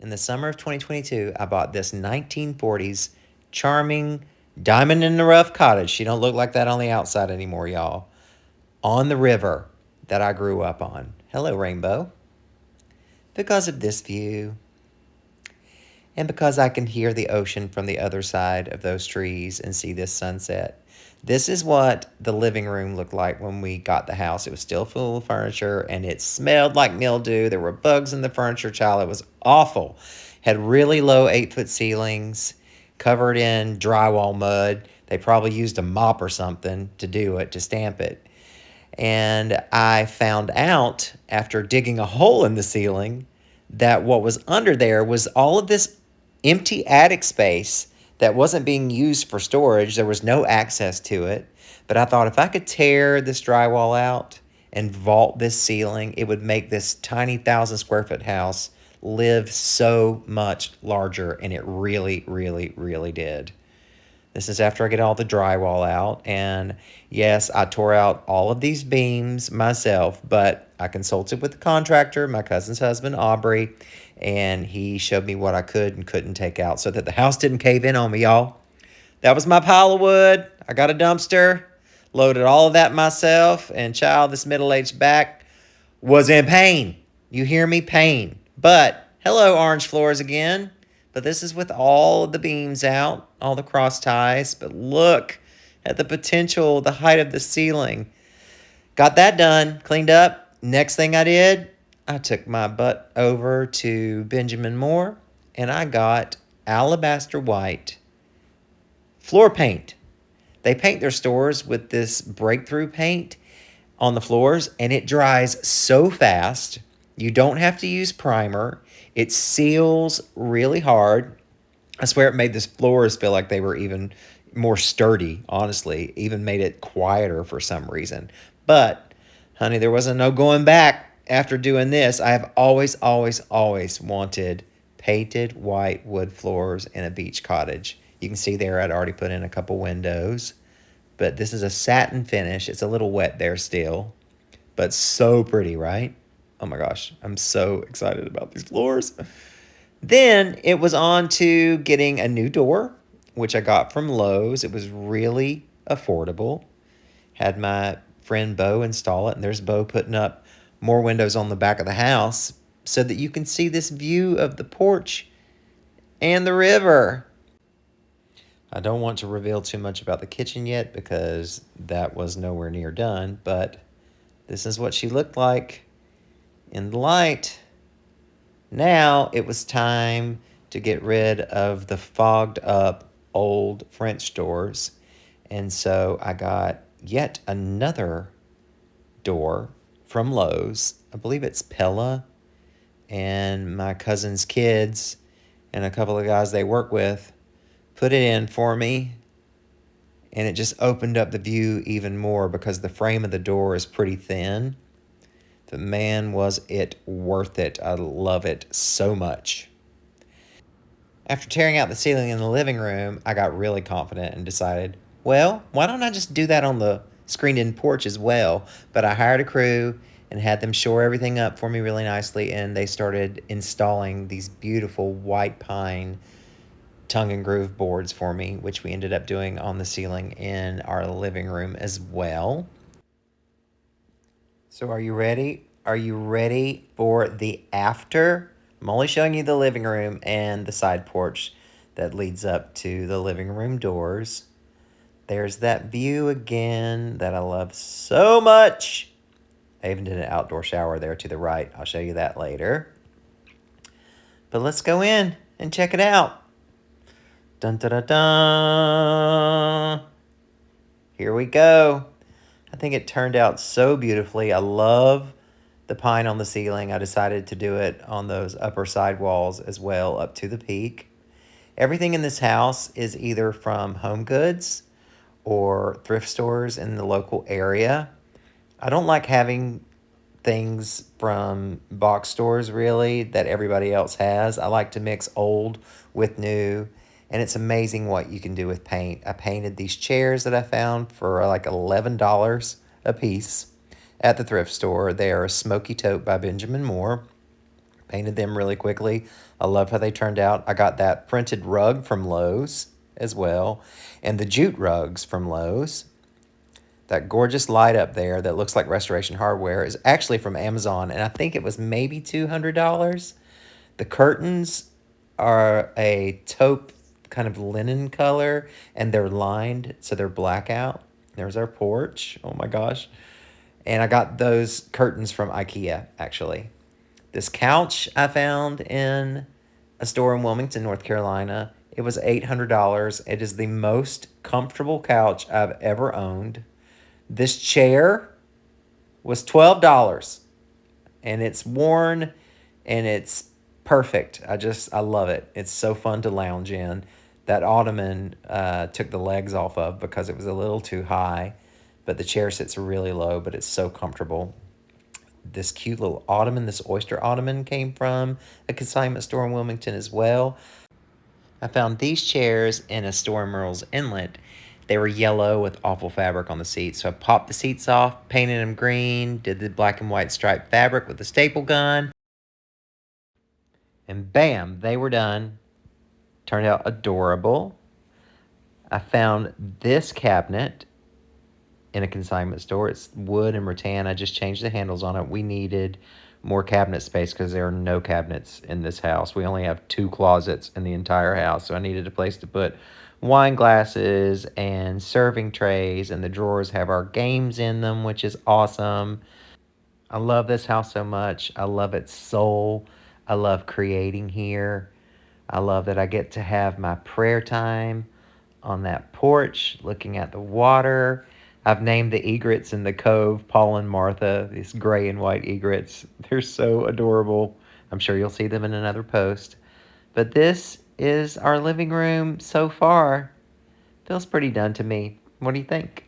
In the summer of 2022, I bought this 1940s charming diamond in the rough cottage. She don't look like that on the outside anymore, y'all. On the river that I grew up on. Hello, Rainbow. Because of this view, and because I can hear the ocean from the other side of those trees and see this sunset. This is what the living room looked like when we got the house. It was still full of furniture and it smelled like mildew. There were bugs in the furniture, child. It was awful. Had really low 8-foot ceilings, covered in drywall mud. They probably used a mop or something to do it, to stamp it. And I found out after digging a hole in the ceiling that what was under there was all of this empty attic space that wasn't being used for storage. There was no access to it. But I thought if I could tear this drywall out and vault this ceiling, it would make this tiny 1,000 square foot house live so much larger. And it really, really, really did. This is after I get all the drywall out. And yes, I tore out all of these beams myself, but I consulted with the contractor, my cousin's husband, Aubrey, and he showed me what I could and couldn't take out so that the house didn't cave in on me, y'all. That was my pile of wood. I got a dumpster, loaded all of that myself, and child, this middle-aged back was in pain. You hear me? Pain. But hello, orange floors again. But this is with all the beams out, all the cross ties. But look at the potential, the height of the ceiling. Got that done, cleaned up. Next thing I did, I took my butt over to Benjamin Moore and I got alabaster white floor paint. They paint their stores with this breakthrough paint on the floors and it dries so fast. You don't have to use primer. It seals really hard. I swear it made the floors feel like they were even more sturdy, honestly. Even made it quieter for some reason. But, honey, there wasn't no going back after doing this. I have always, always, always wanted painted white wood floors in a beach cottage. You can see there I'd already put in a couple windows. But this is a satin finish. It's a little wet there still. But so pretty, right? Oh my gosh, I'm so excited about these floors. Then it was on to getting a new door, which I got from Lowe's. It was really affordable. Had my friend Bo install it, and there's Bo putting up more windows on the back of the house so that you can see this view of the porch and the river. I don't want to reveal too much about the kitchen yet because that was nowhere near done, but this is what she looked like in the light. Now it was time to get rid of the fogged up old French doors. And so I got yet another door from Lowe's. I believe it's Pella. And my cousin's kids and a couple of guys they work with put it in for me. And it just opened up the view even more because the frame of the door is pretty thin. But man, was it worth it. I love it so much. After tearing out the ceiling in the living room, I got really confident and decided, well, why don't I just do that on the screened-in porch as well? But I hired a crew and had them shore everything up for me really nicely, and they started installing these beautiful white pine tongue and groove boards for me, which we ended up doing on the ceiling in our living room as well. So are you ready? Are you ready for the after? I'm only showing you the living room and the side porch that leads up to the living room doors. There's that view again that I love so much. I even did an outdoor shower there to the right. I'll show you that later. But let's go in and check it out. Dun dun dun dun. Here we go. I think it turned out so beautifully. I love the pine on the ceiling. I decided to do it on those upper side walls as well, up to the peak. Everything in this house is either from Home Goods or thrift stores in the local area. I don't like having things from box stores really that everybody else has. I like to mix old with new, and it's amazing what you can do with paint. I painted these chairs that I found for like $11 a piece at the thrift store. They are a Smoky Taupe by Benjamin Moore. Painted them really quickly. I love how they turned out. I got that printed rug from Lowe's as well, and the jute rugs from Lowe's. That gorgeous light up there that looks like Restoration Hardware is actually from Amazon, and I think it was maybe $200. The curtains are a taupe kind of linen color, and they're lined, so they're blackout. There's our porch. Oh my gosh. And I got those curtains from IKEA, actually. This couch I found in a store in Wilmington, North Carolina. It was $800. It is the most comfortable couch I've ever owned. This chair was $12, and it's worn and it's perfect. I love it. It's so fun to lounge in. That ottoman took the legs off of because it was a little too high, but the chair sits really low, but it's so comfortable. This cute little ottoman, this oyster ottoman, came from a consignment store in Wilmington as well. I found these chairs in a store in Murrells Inlet. They were yellow with awful fabric on the seats. So I popped the seats off, painted them green, did the black and white striped fabric with the staple gun. And bam, they were done. Turned out adorable. I found this cabinet in a consignment store. It's wood and rattan. I just changed the handles on it. We needed more cabinet space because there are no cabinets in this house. We only have 2 closets in the entire house, so I needed a place to put wine glasses and serving trays, and the drawers have our games in them, which is awesome. I love this house so much. I love its soul. I love creating here. I love that I get to have my prayer time on that porch looking at the water. I've named the egrets in the cove Paul and Martha, these gray and white egrets. They're so adorable. I'm sure you'll see them in another post. But this is our living room so far. Feels pretty done to me. What do you think?